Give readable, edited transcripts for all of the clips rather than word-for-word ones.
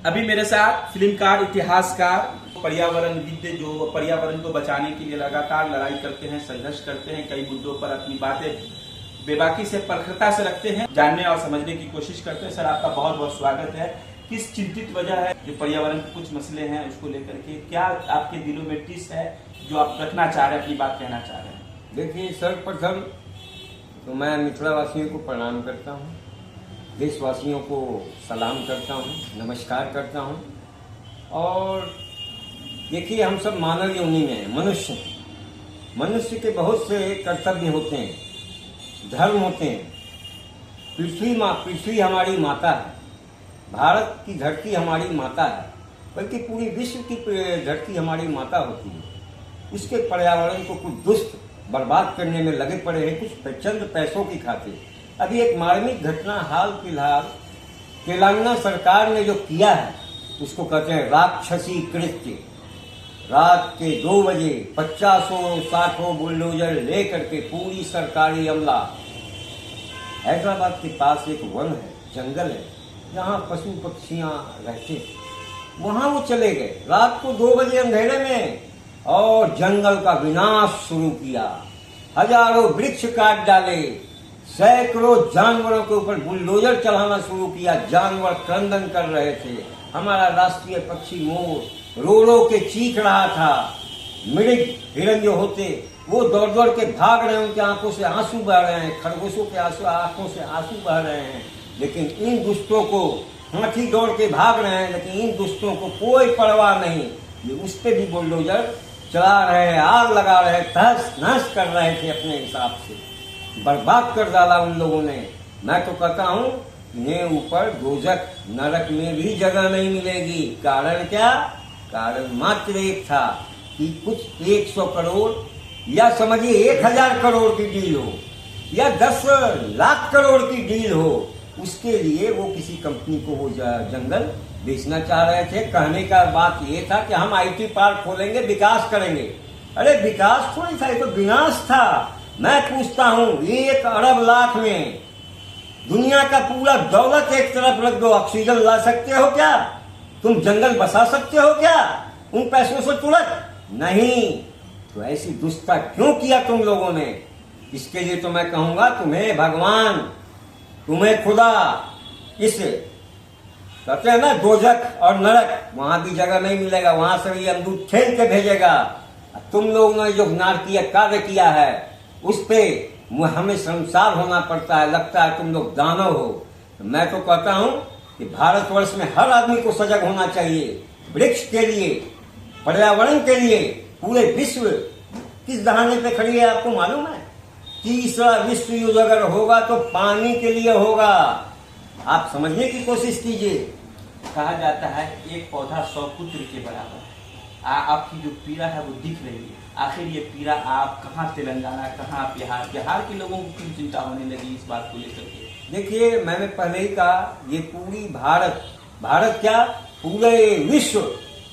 अभी मेरे साथ फिल्मकार, इतिहासकार, पर्यावरणविद जो पर्यावरण को बचाने के लिए लगातार लड़ाई करते हैं, संघर्ष करते हैं, कई मुद्दों पर अपनी बातें बेबाकी से प्रखरता से रखते हैं, जानने और समझने की कोशिश करते हैं। सर, आपका बहुत बहुत स्वागत है। किस चिंतित वजह है जो पर्यावरण के कुछ मसले हैं उसको लेकर के, क्या आपके दिलों में टिस है जो आप रखना चाह रहे हैं, अपनी बात कहना चाह रहे हैं? देखिए, सर्वप्रथम तो मैं मिथिला वासियों को प्रणाम करता हूँ, देशवासियों को सलाम करता हूँ, नमस्कार करता हूँ। और देखिए, हम सब मानव योनि में हैं, मनुष्य के बहुत से कर्तव्य होते हैं, धर्म होते हैं। पृथ्वी हमारी माता है, भारत की धरती हमारी माता है, बल्कि पूरी विश्व की धरती हमारी माता होती है। उसके पर्यावरण को कुछ दुष्ट बर्बाद करने में लगे पड़े हैं, कुछ चंद पैसों की खातिर। अभी एक मार्मिक घटना हाल फिलहाल तेलंगाना सरकार ने जो किया है उसको कहते हैं राक्षसी कृत्य। रात के 2 बजे 50-60 बुलडोजर लेकर के पूरी सरकारी अमला, हैदराबाद के पास एक वन है, जंगल है, जहाँ पशु पक्षियाँ रहते हैं, वहाँ वो चले गए रात को 2 बजे अंधेरे में और जंगल का विनाश शुरू किया। हजारों वृक्ष काट डाले, सैकड़ों जानवरों के ऊपर बुलडोजर चलाना शुरू किया। जानवर क्रंदन कर रहे थे। हमारा राष्ट्रीय पक्षी मोर रोड़ों के चीख रहा था। मृग हिरण जो होते वो दौड़ दौड़ के भाग रहे हैं, उनकी आंखों से आंसू बह रहे हैं, खरगोशों के आंखों से आंसू बह रहे हैं। लेकिन इन दुष्टों को, हाथी दौड़ के भाग रहे हैं, लेकिन इन दुष्टों को कोई परवाह नहीं। ये उस पर भी बुलडोजर चला रहे हैं, आग लगा रहे हैं, तहस नहस कर रहे थे, अपने हिसाब से बर्बाद कर डाला उन लोगों ने। मैं तो कहता हूँ इन्हें ऊपर दोजख नरक में भी जगह नहीं मिलेगी। कारण क्या? कारण मात्र एक था कि कुछ 100 करोड़ या समझिए 1000 करोड़ की डील हो या 10 लाख करोड़ की डील हो, उसके लिए वो किसी कंपनी को वो जंगल बेचना चाह रहे थे। कहने का बात ये था कि हम IT पार्क खोलेंगे, विकास करेंगे। अरे विकास थोड़ी था, ये तो विनाश था। मैं पूछता हूँ, 1 अरब लाख में दुनिया का पूरा दौलत एक तरफ रख दो, ऑक्सीजन ला सकते हो क्या? तुम जंगल बसा सकते हो क्या उन पैसों से तुरंत? नहीं। तो ऐसी दुष्टता क्यों किया तुम लोगों ने? इसके लिए तो मैं कहूंगा तुम्हें भगवान, तुम्हें खुदा, इस कहते हैं ना दोजख और नरक, वहां भी जगह नहीं मिलेगा, वहां से भी यमदूत ठेल के भेजेगा। तुम लोगों ने जो नारकीय कार्य किया है उस पे हमें शर्मसार होना पड़ता है। लगता है तुम लोग दानव हो। तो मैं तो कहता हूं कि भारतवर्ष में हर आदमी को सजग होना चाहिए, वृक्ष के लिए, पर्यावरण के लिए। पूरे विश्व किस दहाने पे खड़ी है आपको मालूम है? तीसरा विश्व युद्ध अगर होगा तो पानी के लिए होगा। आप समझने की कोशिश कीजिए। कहा जाता है एक पौधा 100 पुत्र के बराबर है। आपकी जो पीड़ा है वो दिख रही है। आखिर ये पीड़ा आप कहाँ, तेलंगाना, कहाँ बिहार के लोगों को क्यों चिंता होने लगी इस बात को लेकर के? देखिए, मैंने पहले ही कहा, ये पूरी भारत क्या, पूरे विश्व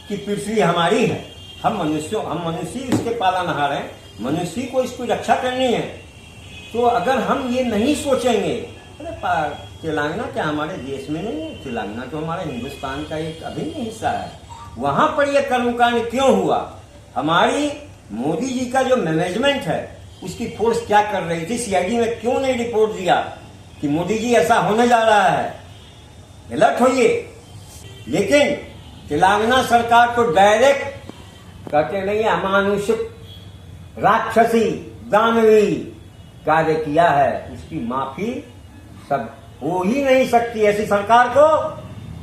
की पृथ्वी हमारी है। हम मनुष्य इसके पालनहार हैं, मनुष्य को इसकी रक्षा करनी है। तो अगर हम ये नहीं सोचेंगे, अरे तेलंगाना क्या हमारे देश में नहीं है? तेलंगाना तो हमारे हिंदुस्तान का एक अभिन्न हिस्सा है। वहां पर यह कर्मकांड क्यों हुआ? हमारी मोदी जी का जो मैनेजमेंट है उसकी फोर्स क्या कर रही थी? CID में क्यों नहीं रिपोर्ट दिया कि मोदी जी ऐसा होने जा रहा है, अलर्ट होइए। लेकिन तेलंगाना सरकार तो डायरेक्ट कहते नहीं, अमानुषिक, राक्षसी, दानवी कार्य किया है, उसकी माफी सब हो ही नहीं सकती। ऐसी सरकार को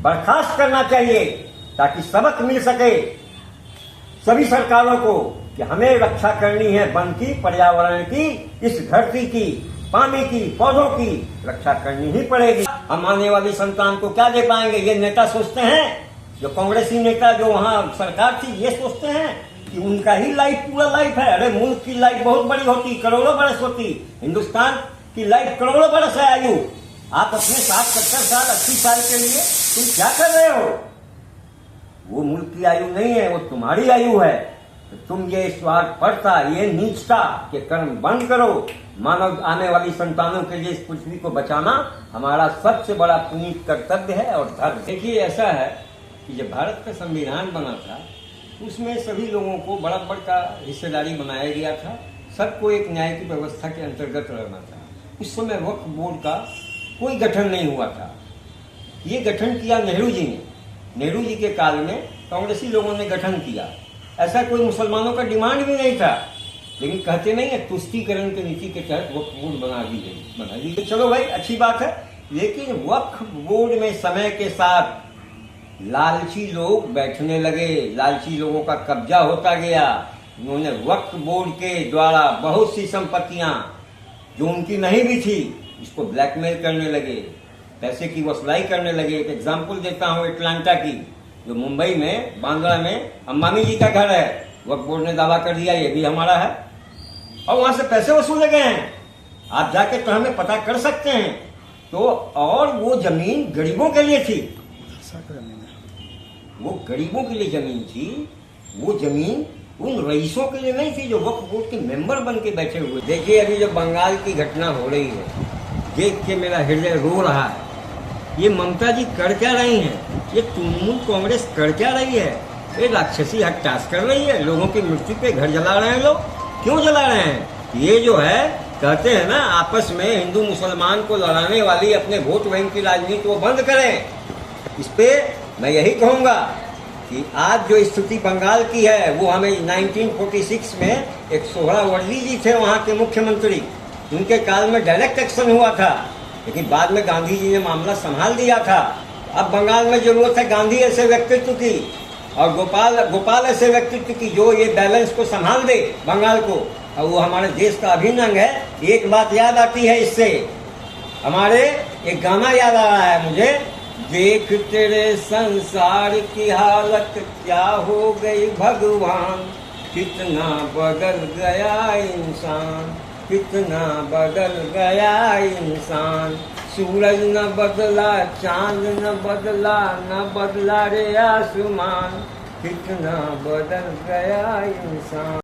बर्खास्त करना चाहिए ताकि सबक मिल सके सभी सरकारों को कि हमें रक्षा करनी है वन की, पर्यावरण की, इस धरती की, पानी की, पौधों की रक्षा करनी ही पड़ेगी। हम आने वाली संतान को क्या दे पाएंगे? ये नेता सोचते हैं, जो कांग्रेसी नेता जो वहां सरकार थी, ये सोचते हैं कि उनका ही लाइफ पूरा लाइफ है। अरे मुल्क की लाइफ बहुत बड़ी होती, करोड़ों बरस होती। हिंदुस्तान की लाइफ करोड़ों बरस है आयु। आप अपने 60-70 साल 80 साल के लिए तुम क्या कर रहे हो? वो मुल्क की आयु नहीं है, वो तुम्हारी आयु है। तो तुम ये स्वार्थपरता, ये नीचता के कर्म बंद करो। मानव आने वाली संतानों के लिए इस पृथ्वी को बचाना हमारा सबसे बड़ा पुनीत कर्तव्य है और धर्म। देखिए, ऐसा है कि जब भारत का संविधान बना था उसमें सभी लोगों को बराबर का हिस्सेदारी बनाया गया था, सबको एक न्याय की व्यवस्था के अंतर्गत रहना था। उस समय वक्फ बोर्ड का कोई गठन नहीं हुआ था। ये गठन किया नेहरू जी ने। नेहरू जी के काल में कांग्रेसी लोगों ने गठन किया। ऐसा कोई मुसलमानों का डिमांड भी नहीं था, लेकिन कहते नहीं है तुष्टीकरण की नीति के तहत वक्फ बोर्ड बना दी गई। चलो भाई, अच्छी बात है, लेकिन वक्फ बोर्ड में समय के साथ लालची लोग बैठने लगे, लालची लोगों का कब्जा होता गया। उन्होंने वक्फ बोर्ड के द्वारा बहुत सी संपत्तियां जो उनकी नहीं भी थी इसको ब्लैकमेल करने लगे, पैसे की वसूलाई करने लगे। एक एग्जाम्पल देता हूं एटलांटा की, जो मुंबई में बांद्रा में अंबानी जी का घर है। वक्फ बोर्ड ने दावा कर दिया ये भी हमारा है, और वहां से पैसे वसूले गए हैं। आप जाके तो हमें पता कर सकते हैं। तो और वो जमीन गरीबों के लिए थी, वो गरीबों के लिए जमीन थी। वो जमीन उन रईसों के लिए नहीं थी जो वक्फ बोर्ड के मेंबर बन के बैठे हुए। देखिए अभी जो बंगाल की घटना हो रही है, देख के मेरा हृदय रो रहा है। ये ममता जी कर क्या रही हैं? ये तृणमूल कांग्रेस कर क्या रही है? ये राक्षसी हट्टास कर रही है। लोगों की मृत्यु पे घर जला रहे हैं लोग। क्यों जला रहे हैं? ये जो है कहते हैं ना, आपस में हिंदू मुसलमान को लड़ाने वाली अपने वोट बैंक की राजनीति वो बंद करें। इस पे मैं यही कहूंगा कि आज जो स्थिति बंगाल की है वो हमें 1946 में एक सोहरावर्दी जी थे वहाँ के मुख्यमंत्री, उनके काल में डायरेक्ट एक्शन हुआ था, लेकिन बाद में गांधी जी ने मामला संभाल दिया था। अब बंगाल में जरूरत है गांधी ऐसे व्यक्तित्व की और गोपाल ऐसे व्यक्तित्व की जो ये बैलेंस को संभाल दे बंगाल को, और वो हमारे देश का अभिन्न अंग है। एक बात याद आती है इससे, हमारे एक गाना याद आ रहा है मुझे, देख तेरे संसार की हालत क्या हो गई भगवान, कितना बदल गया इंसान, कितना बदल गया इंसान। सूरज न बदला, चांद न बदला, न बदला रे आसमान, कितना बदल गया इंसान।